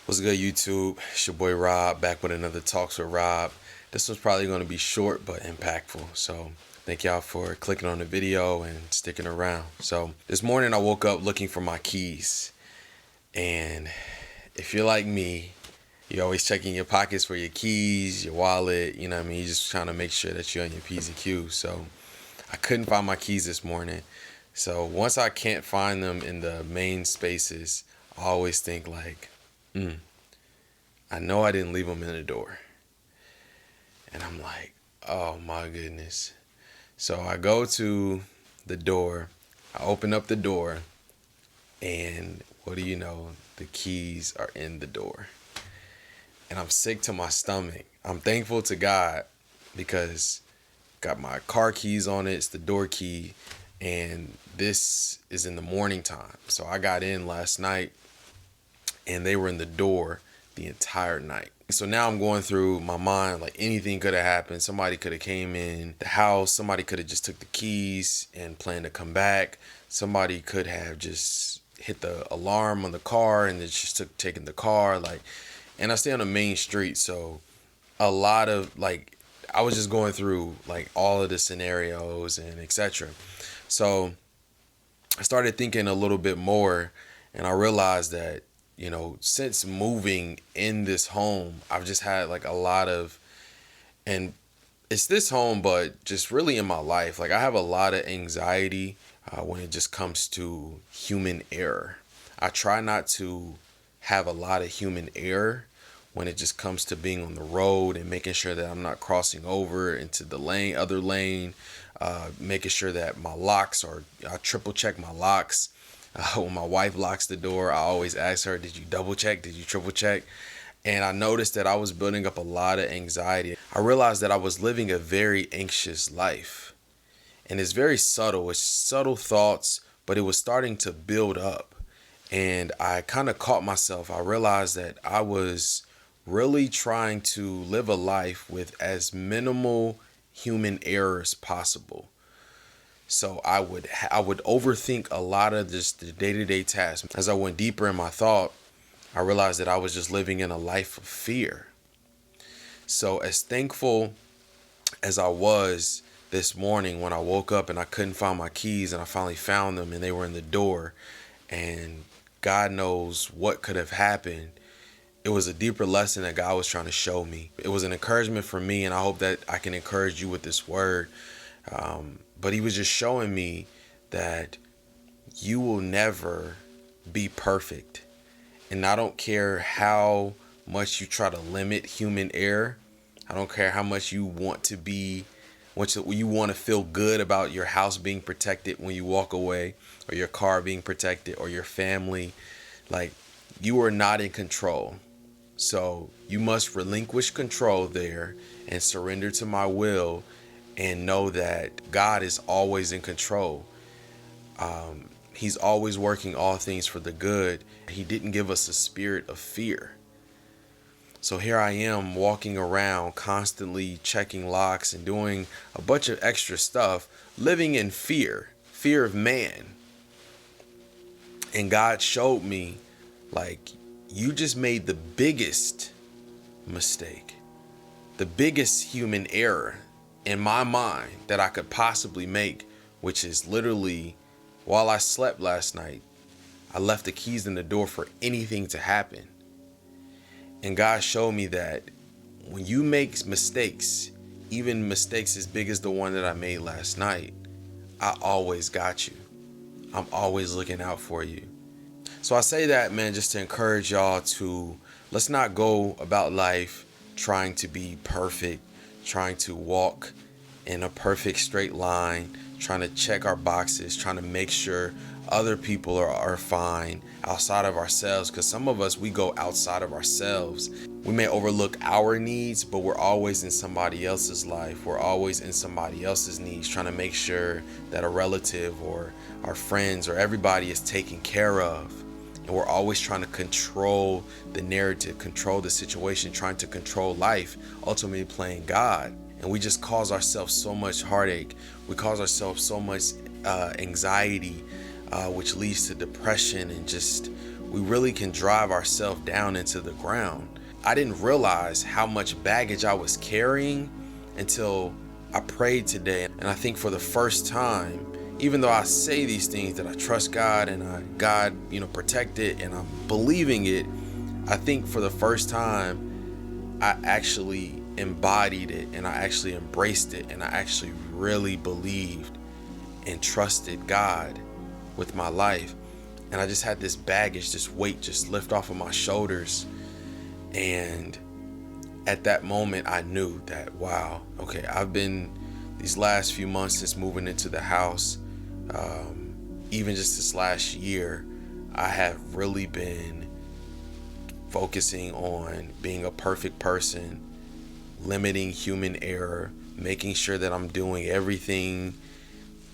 What's good, YouTube? It's your boy Rob, back with another Talks with Rob. This was probably going to be short but impactful. So thank y'all for clicking on the video and sticking around. So this morning I woke up looking for my keys. And if you're like me, you're always checking your pockets for your keys, your wallet, you know what I mean? You're just trying to make sure that you're on your P's and Q's. So I couldn't find my keys this morning. So once I can't find them in the main spaces, I always think like, I know I didn't leave them in the door. And I'm like, oh my goodness. So I go to the door, I open up the door, and what do you know? The keys are in the door. And I'm sick to my stomach. I'm thankful to God because got my car keys on it, it's the door key, and this is in the morning time. So I got in last night and they were in the door the entire night. So now I'm going through my mind like anything could have happened. Somebody could have came in the house. Somebody could have just took the keys and planned to come back. Somebody could have just hit the alarm on the car and then just taken the car. And I stay on the main street, so a lot of I was just going through like all of the scenarios and etc. So I started thinking a little bit more, and I realized that since moving in this home, I've just had like a lot of, and it's this home, but just really in my life, like I have a lot of anxiety when it just comes to human error. I try not to have a lot of human error when it just comes to being on the road and making sure that I'm not crossing over into the other lane, making sure that my locks I triple check my locks. When my wife locks the door, I always ask her, did you double check? Did you triple check? And I noticed that I was building up a lot of anxiety. I realized that I was living a very anxious life. And it's very subtle. It's subtle thoughts, but it was starting to build up. And I kind of caught myself. I realized that I was really trying to live a life with as minimal human error as possible. So I would overthink a lot of just the day-to-day tasks. As I went deeper in my thought, I realized that I was just living in a life of fear. So as thankful as I was this morning when I woke up and I couldn't find my keys and I finally found them and they were in the door, and God knows what could have happened, it was a deeper lesson that God was trying to show me. It was an encouragement for me, and I hope that I can encourage you with this word. But he was just showing me that you will never be perfect. And I don't care how much you try to limit human error. I don't care how much you want to you want to feel good about your house being protected when you walk away, or your car being protected, or your family. Like, you are not in control. So you must relinquish control there and surrender to my will, and know that God is always in control. He's always working all things for the good. He didn't give us a spirit of fear. So here I am walking around constantly checking locks and doing a bunch of extra stuff, living in fear of man. And God showed me, like, you just made the biggest mistake, the biggest human error in my mind that I could possibly make, which is literally, while I slept last night, I left the keys in the door for anything to happen. And God showed me that when you make mistakes, even mistakes as big as the one that I made last night, I always got you. I'm always looking out for you. So I say that, man, just to encourage y'all to, let's not go about life trying to be perfect, trying to walk in a perfect straight line, trying to check our boxes, trying to make sure other people are fine outside of ourselves. Because some of us, we go outside of ourselves. We may overlook our needs, but we're always in somebody else's life. We're always in somebody else's needs, trying to make sure that a relative or our friends or everybody is taken care of. And we're always trying to control the narrative, control the situation, trying to control life, ultimately playing God. And we just cause ourselves so much heartache. We cause ourselves so much anxiety, which leads to depression, and just we really can drive ourselves down into the ground. I didn't realize how much baggage I was carrying until I prayed today. And I think for the first time, even though I say these things that I trust God and God, protect it, and I'm believing it, I think for the first time, I actually embodied it and I actually embraced it and I actually really believed and trusted God with my life. And I just had this baggage, this weight just lift off of my shoulders. And at that moment, I knew that, wow, okay, I've been these last few months since moving into the house, even just this last year, I have really been focusing on being a perfect person, limiting human error, making sure that I'm doing everything,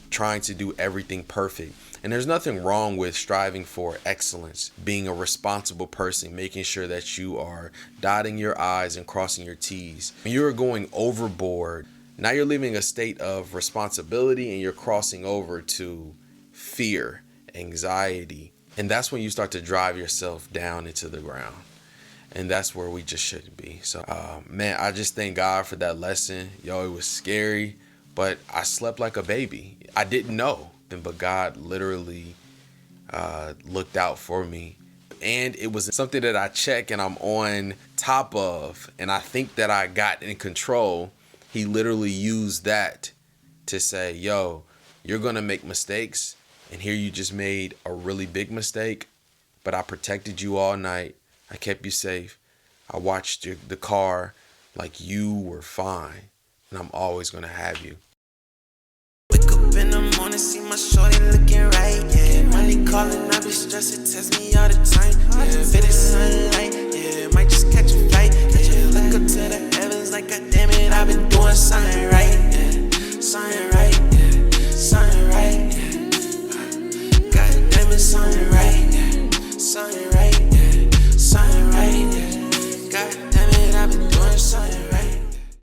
trying to do everything perfect. And there's nothing wrong with striving for excellence, being a responsible person, making sure that you are dotting your I's and crossing your T's. When you're going overboard, now you're leaving a state of responsibility and you're crossing over to fear, anxiety. And that's when you start to drive yourself down into the ground. And that's where we just shouldn't be. So, man, I just thank God for that lesson. Yo, it was scary, but I slept like a baby. I didn't know, but God literally looked out for me. And it was something that I check and I'm on top of, and I think that I got in control. He literally used that to say, yo, you're going to make mistakes. And here you just made a really big mistake, but I protected you all night. I kept you safe. I watched the car like you were fine, and I'm always going to have you. Wake up in the morning, see my shorty looking right, yeah. Money calling, I be stressed, it text me all the time. Yeah, fit it sunlight, yeah, might just catch a flight. Yeah, look up to the heavens like, God damn it, I've been doing something right, yeah. Something right, yeah.